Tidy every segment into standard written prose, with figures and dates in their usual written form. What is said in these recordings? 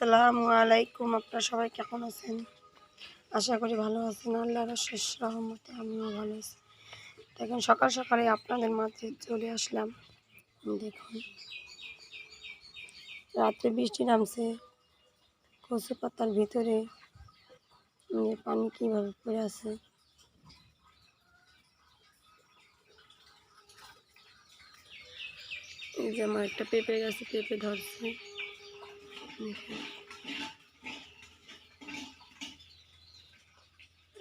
আসসালামু আলাইকুম। আপনারা সবাই কেমন আছেন? আশা করি ভালো আছেন। আল্লাহর অশেষ রহমতে আমিও ভালো আছি। দেখুন সকাল সকালে আপনাদের মাঝে চলে আসলাম। দেখুন রাত্রে বৃষ্টি নামছে, কচু পাতার ভিতরে পানি কীভাবে পড়ে আছে। এই যে আমার একটা পেঁপে গাছে পেঁপে ধরছে।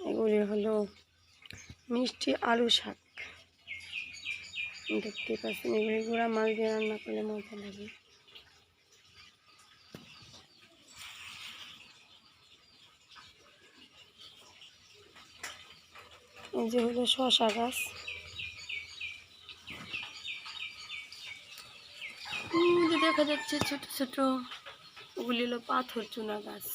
এগুলি হলো মিষ্টি আলু শাক, দেখতে পাচ্ছেন। এগুলি গুঁড়া মাছ দিয়ে রান্না করলে মজা লাগে। এই যে হলো শসা গাছ, দেখা যাচ্ছে ছোট ছোট, ওগুলি হলো পাথর চুনা গাছ।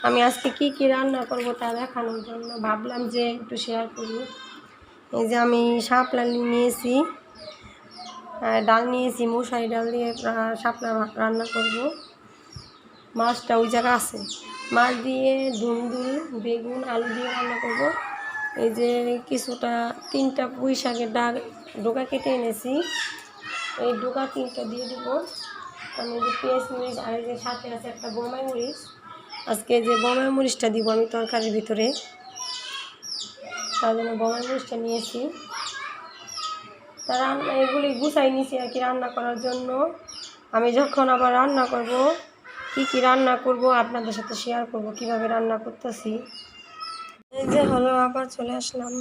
আমি আজকে কি কি রান্না করব তা দেখানোর জন্য ভাবলাম যে একটু শেয়ার করি। এই যে আমি শাপলা নিয়েছি, ডাল নিয়েছি, মশারি ডাল দিয়ে শাপলা রান্না করব। মাছটা ওই জায়গা আছে, মাছ দিয়ে ধুন্দুল, বেগুন, আলু দিয়ে রান্না করব। এই যে কিছুটা 3টা পুঁই শাকের ডোকা কেটে এনেছি, এই ডোকা 3টা দিয়ে দেবো। আমি যে পেঁয়াজ মরিচ আর এই যে সাথে আছে একটা বোমাই মরিচ। আজকে যে বোমাই মরিচটা দিব আমি তরকারির ভিতরে, তার জন্য বোমাই মরিচটা নিয়েছি। তা রান্না এগুলি গুছাই নিয়েছি আর কি রান্না করার জন্য। আমি যখন আবার রান্না করব, কি কি রান্না করব আপনাদের সাথে শেয়ার করব, কিভাবে রান্না করতেছি। এই যে হলো আবার চলে আসলাম,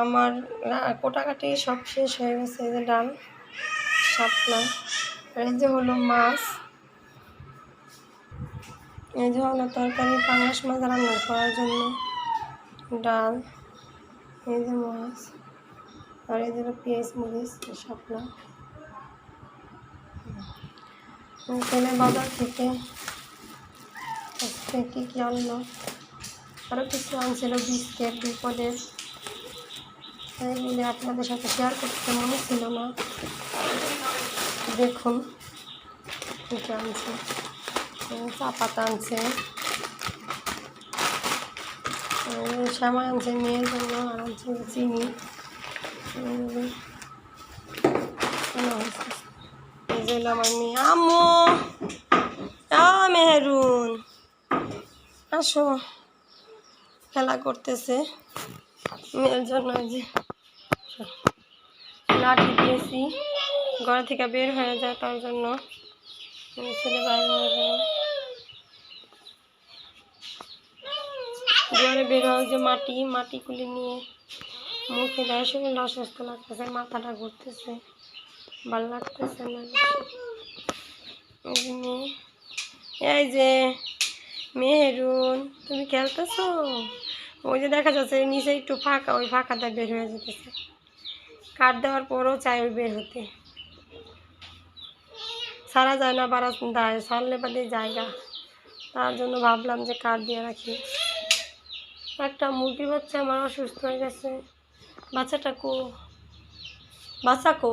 আমার কোটাকাটি সব শেষ হয়ে গেছে। এই যে ডাল, শাপলা, এই যে হলো মাছ, এই যে হলো তরকারি পাঙাশ মাছ রান্না করার জন্য, ডাল, এই যে মাছ, আর এই যে পেঁয়াজ মরিচ, শাপলা। ছেলে বাজার থেকে আজকে কী কী আনলো, আরও কিছু আনছিল বিস্কিট বিপদের, এইগুলি আপনাদের সাথে শেয়ার করতে মনে ছিল না। দেখুন কী কী আনছে, চা পাতা আনছে, শ্যামাই আনছে মেয়ের জন্য, আর আনছে চিনি। এই যে আমার মেয়ে, আম্মু মেহেরুন আসো, খেলা করতেছে। মেয়ের জন্য যে লাঠি দিয়েছি, ঘর থেকে বের হয়ে যায় তার জন্য, ছেলে বাইরে হয়ে যায়, ঘরে বের হয় যে মাটিগুলি নিয়ে মুখে দেয়। শরীরটা অসুস্থ লাগতেছে, মাথাটা ঘুরতেছে, ভালো লাগতেছে না। এই যে মেহেরুন, তুমি খেলতেছো? ওই যে দেখা যাচ্ছে নিচে একটু ফাঁকা, ওই ফাঁকাটা বের হয়ে যেতেছে। কাঠ দেওয়ার পরও চাই ওই বের হতে, সারা যায় না, বারান্দায় সারলে বাদে জায়গা, তার জন্য ভাবলাম যে কাঠ দিয়ে রাখি। একটা মুরগির বাচ্চা আমার অসুস্থ হয়ে গেছে। বাচ্চাটা কো, বাচ্চা কো?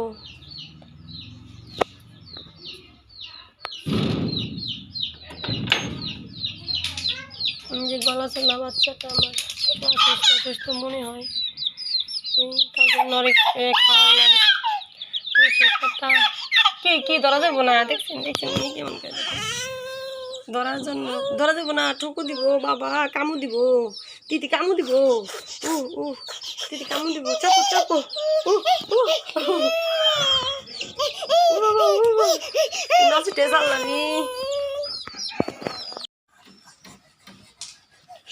আমি যে গলা চলা বাচ্চাটা আমার অসুস্থ মনে হয়, তার জন্য খাওয়ালাম। কি ধরা যাবো না, দেখছেন কেমন করে ধরা যাবো না, ঠুকু দিব বাবা, কামু দিব, দিদি কামু দিব, দিদি কামু দিব, চাপো চাপো,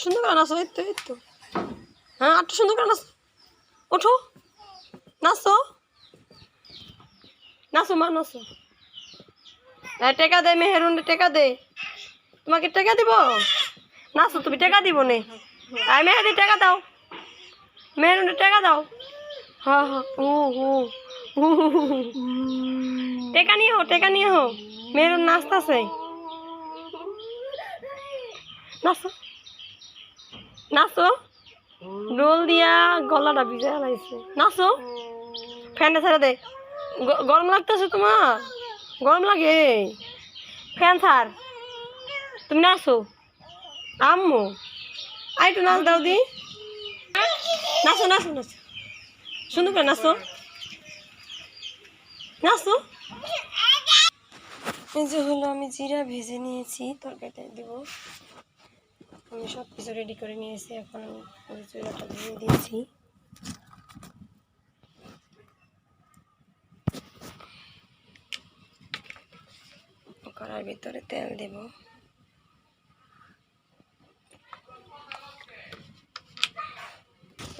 সুন্দর করে নাচো, এই তো হ্যাঁ, আটটা সুন্দর করে নাচো, ওঠো নাচো নাচো মা নাচো। টেকা দে মেহেরুন, টেকা দে। তোমাকে টেকা দিব? নাচো তুমি, টেকা দিব নে? আই মেহেদি টেকা দাও, মেহেরুন টেকা দাও। হ্যাঁ হ্যাঁ, টেকা নিয়ে হো, টেকা নিয়ে হো। মেহেরুন নাচতেছে, নাচো নাচো। ডোল দিয়া গলাটা ভিজা লাগছে, নাচো। ফ্যানটা ছেড়ে দে, গরম লাগতেছে তোমার? গরম লাগে? ফ্যান ছাড়, তুমি নাচো। আম্মু আই একটু নাচ দাও দি, নাচো নাচো নাচো, সুন্দর করে নাচো নাচো। এই যে হলো আমি জিরা ভেজে নিয়েছি, তরকারিটা দেবো। আমি সব কিছু রেডি করে নিয়েছি, এখন আমি জিরাটা ভেজে দিয়েছি। কড়ার ভিতরে তেল দেব।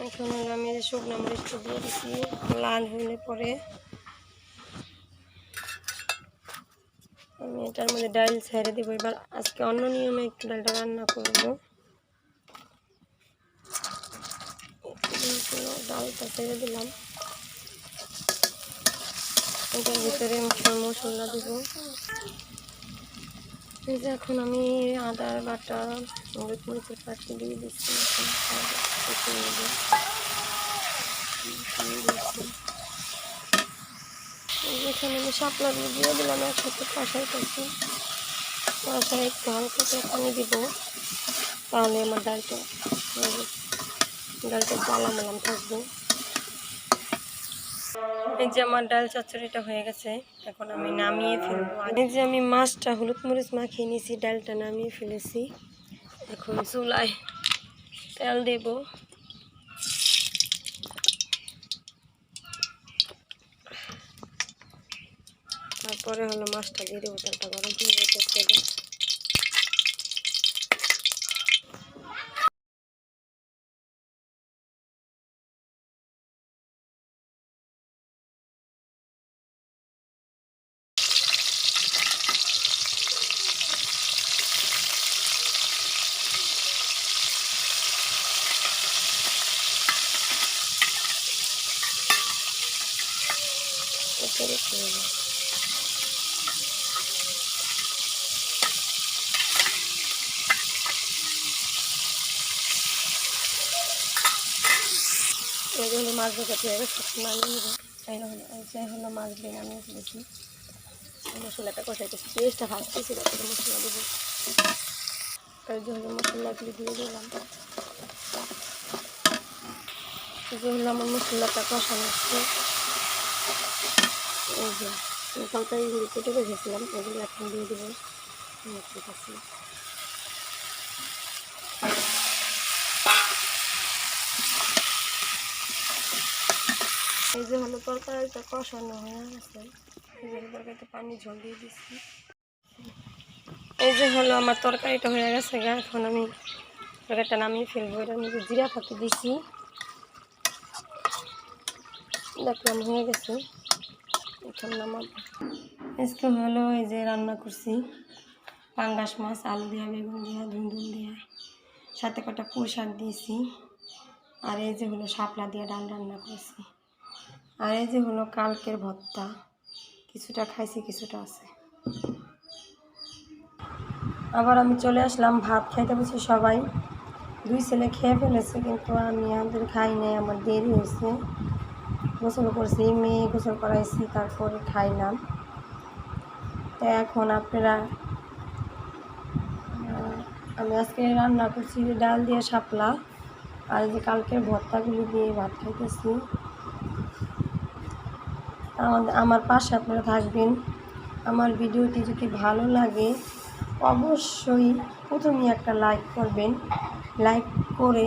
এখন আমি শুকনো মরিচটা দিয়ে দিচ্ছি, লাল হলে পরে আমি এটার মধ্যে ডাল ছেড়ে দেবো। এবার আজকে অন্য নিয়মে একটু ডালটা রান্না করবো। ডালটা ছেড়ে দিলাম, এটার ভিতরে মশলা দেবো। এই যে এখন আমি আদা বাটা, হলুদ মরিচের পাখি দিয়ে দিচ্ছি। এখানে আমি শাপলাগুলো দিয়ে দিলাম, একসাথে কষাইতেছি। কষাই একটু হালকা করে পানি দিব, তাহলে আমার ডালটা জ্বালা মালাম থাকবে। এই যে আমার ডাল চচ্চড়িটা হয়ে গেছে, এখন আমি নামিয়ে ফেলবো। এই যে আমি মাছটা হলুদ মরিচ মাখিয়ে নিয়েছি, ডালটা নামিয়ে ফেলেছি। এখন চুলায় তেল দেব। তারপরে হলো মাছটা দিয়ে দেবো, তেলটা গরম হয়ে যেতে। এই হলো মাছ ভাজা হয়ে গেছে, নামিয়ে নেব। এই হলো মাছ দিয়ে নামিয়ে ফেলেছি। মশলাটা কষাইতেছি, পেঁয়াজটা ভাজতেছি, তারপরে মশলা দেবো। এই যে হলো মশলাগুলি দিয়ে দিলাম। এই যে হলো আমার মশলাটা কষানো হচ্ছে। এই যে তরকারিগুলি কেটে রেখেছিলাম, ওগুলো এখন দিয়ে দেবো। ঠিক আছে, এই যে হলো তরকারিটা কষানো হয়ে গেছে। এই যে তরকারিতে পানি ঝোল দিয়ে দিচ্ছি। এই যে হলো আমার তরকারিটা হয়ে গেছে গা, এখন আমি তরকারিটা নামিয়ে ফেলবো। এটার মধ্যে জিরা ফাঁকি দিছি, দেখলাম হয়ে গেছে, এখন নামাবো। আজকে হলো এই যে রান্না করছি পাঙ্গাস মাছ, আলু দিয়া, বেগুন দিয়া, ধুন্দুল দিয়া, সাথে কটা পুঁই শাক দিয়েছি। আর এই যে হলো শাপলা দিয়ে ডাল রান্না করছি। আর এই যে হলো কালকের ভর্তা, কিছুটা খাইছি, কিছুটা আছে। আবার আমি চলে আসলাম, ভাত খাইতে বসে সবাই। 2 ছেলে খেয়ে ফেলেছে, কিন্তু আমি আমাদের খাই নাই, আমার দেরি হয়েছে। গোসল করছি, মেয়ে গোসল করাইছি, তারপরে খাইলাম। তো এখন আপনারা, আমি আজকে রান্না করছি ডাল দিয়ে শাপলা, আর যে কালকের ভর্তাগুলি দিয়ে ভাত খাইতেছি। আমার পাশে আপনারা থাকবেন। আমার ভিডিওটি যদি ভালো লাগে অবশ্যই প্রথমেই একটা লাইক করবেন। লাইক করে